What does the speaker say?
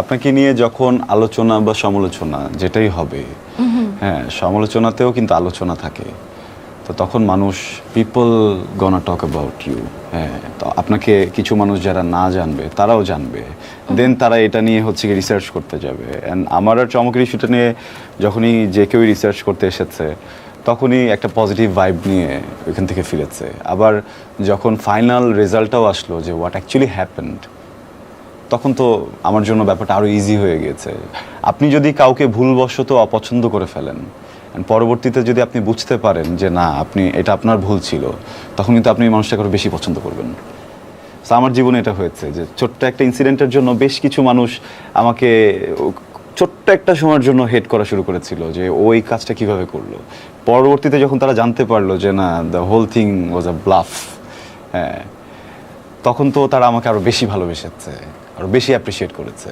আপনাকে নিয়ে যখন আলোচনা বা সমালোচনা যেটাই হবে, হ্যাঁ, সমালোচনাতেও কিন্তু আলোচনা থাকে। তো তখন মানুষ পিপল গনা টক অ্যাবাউট ইউ, হ্যাঁ, তো আপনাকে কিছু মানুষ যারা না জানবে তারাও জানবে, দেন তারা এটা নিয়ে হচ্ছে কি রিসার্চ করতে যাবে। অ্যান্ড আমার আর চমকের ইস্যুটা নিয়ে যখনই যে কেউ রিসার্চ করতে এসেছে তখনই একটা পজিটিভ ভাইব নিয়ে ওইখান থেকে ফিরেছে। আবার যখন ফাইনাল রেজাল্টটাও আসলো যে হোয়াট অ্যাকচুয়ালি হ্যাপেন্ড, তখন তো আমার জন্য ব্যাপারটা আরও ইজি হয়ে গেছে। আপনি যদি কাউকে ভুলবশত অপছন্দ করে ফেলেন, পরবর্তীতে যদি আপনি বুঝতে পারেন যে না আপনি এটা আপনার ভুল ছিল, তখন কিন্তু আপনি এই মানুষটাকে আরও বেশি পছন্দ করবেন। তো আমার জীবনে এটা হয়েছে যে ছোট্ট একটা ইনসিডেন্টের জন্য বেশ কিছু মানুষ আমাকে ছোট্ট একটা সময়ের জন্য হেট করা শুরু করেছিল যে ওই কাজটা কিভাবে করলো। পরবর্তীতে যখন তারা জানতে পারলো যে না the whole thing was a bluff, হ্যাঁ, তখন তো তারা আমাকে আরও বেশি ভালোবেসেছে, আরও বেশি অ্যাপ্রিসিয়েট করেছে।